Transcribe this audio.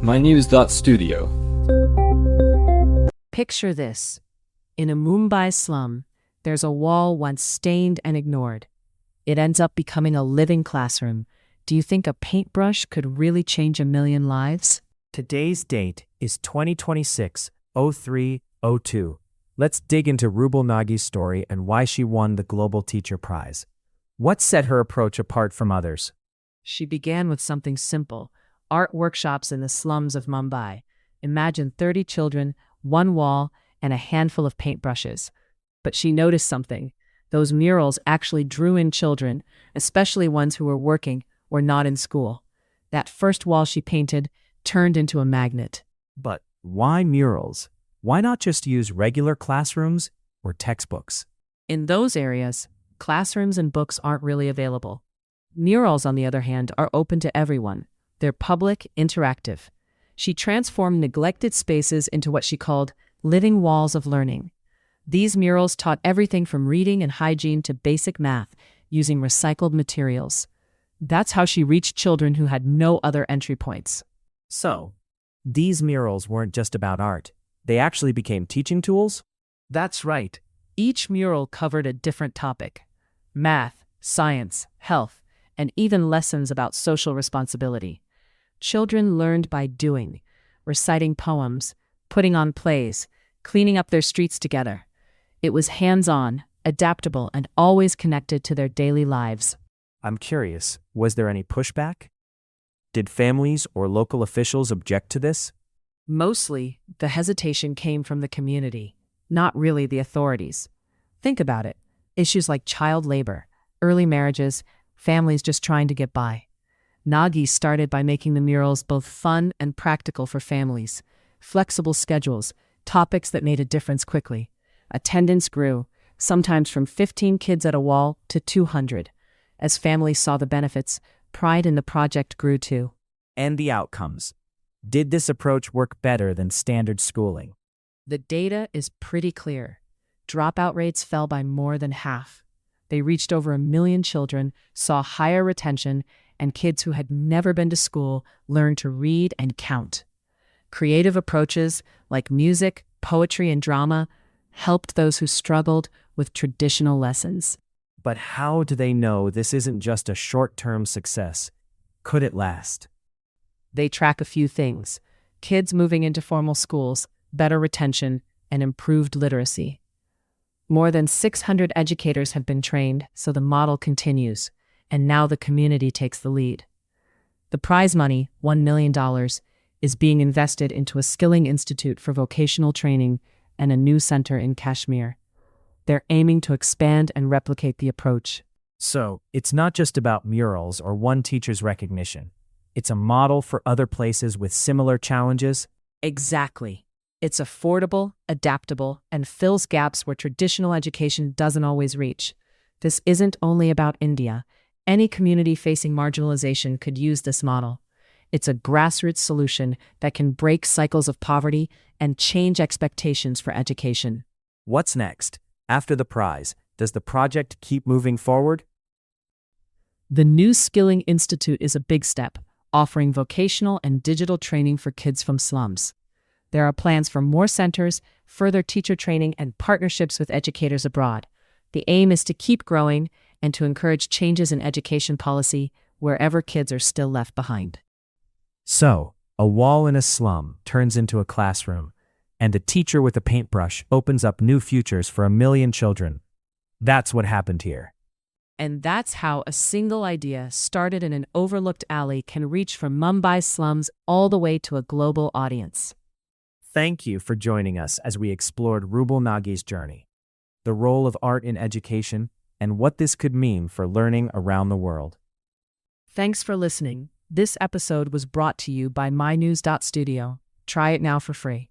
mynews.studio. Picture this. In a Mumbai slum, there's a wall once stained and ignored. It ends up becoming a living classroom. Do you think a paintbrush could really change a million lives? Today's date is 2026-03-02. Let's dig into Rouble Nagi's story and why she won the Global Teacher Prize. What set her approach apart from others? She began with something simple: art workshops in the slums of Mumbai. Imagine 30 children, one wall, and a handful of paintbrushes. But she noticed something. Those murals actually drew in children, especially ones who were working or not in school. That first wall she painted turned into a magnet. But why murals? Why not just use regular classrooms or textbooks? In those areas, classrooms and books aren't really available. Murals, on the other hand, are open to everyone. They're public, interactive. She transformed neglected spaces into what she called living walls of learning. These murals taught everything from reading and hygiene to basic math using recycled materials. That's how she reached children who had no other entry points. So, these murals weren't just about art. They actually became teaching tools? That's right. Each mural covered a different topic: math, science, health, and even lessons about social responsibility. Children learned by doing, reciting poems, putting on plays, cleaning up their streets together. It was hands-on, adaptable, and always connected to their daily lives. I'm curious, was there any pushback? Did families or local officials object to this? Mostly, the hesitation came from the community, not really the authorities. Think about it. Issues like child labor, early marriages, families just trying to get by. Nagi started by making the murals both fun and practical for families. Flexible schedules, topics that made a difference quickly. Attendance grew, sometimes from 15 kids at a wall to 200. As families saw the benefits, pride in the project grew too. And the outcomes. Did this approach work better than standard schooling? The data is pretty clear. Dropout rates fell by more than half. They reached over 1 million children, saw higher retention, and kids who had never been to school learned to read and count. Creative approaches like music, poetry, and drama helped those who struggled with traditional lessons. But how do they know this isn't just a short-term success? Could it last? They track a few things: kids moving into formal schools, better retention, and improved literacy. More than 600 educators have been trained, so the model continues, and now the community takes the lead. The prize money, $1 million, is being invested into a skilling institute for vocational training and a new center in Kashmir. They're aiming to expand and replicate the approach. So, it's not just about murals or one teacher's recognition. It's a model for other places with similar challenges? Exactly. It's affordable, adaptable, and fills gaps where traditional education doesn't always reach. This isn't only about India. Any community facing marginalization could use this model. It's a grassroots solution that can break cycles of poverty and change expectations for education. What's next? After the prize, does the project keep moving forward? The new Skilling Institute is a big step, offering vocational and digital training for kids from slums. There are plans for more centers, further teacher training, and partnerships with educators abroad. The aim is to keep growing and to encourage changes in education policy wherever kids are still left behind. So, a wall in a slum turns into a classroom, and a teacher with a paintbrush opens up new futures for 1 million children. That's what happened here. And that's how a single idea started in an overlooked alley can reach from Mumbai slums all the way to a global audience. Thank you for joining us as we explored Rouble Nagi's journey, the role of art in education, and what this could mean for learning around the world. Thanks for listening. This episode was brought to you by mynews.studio. Try it now for free.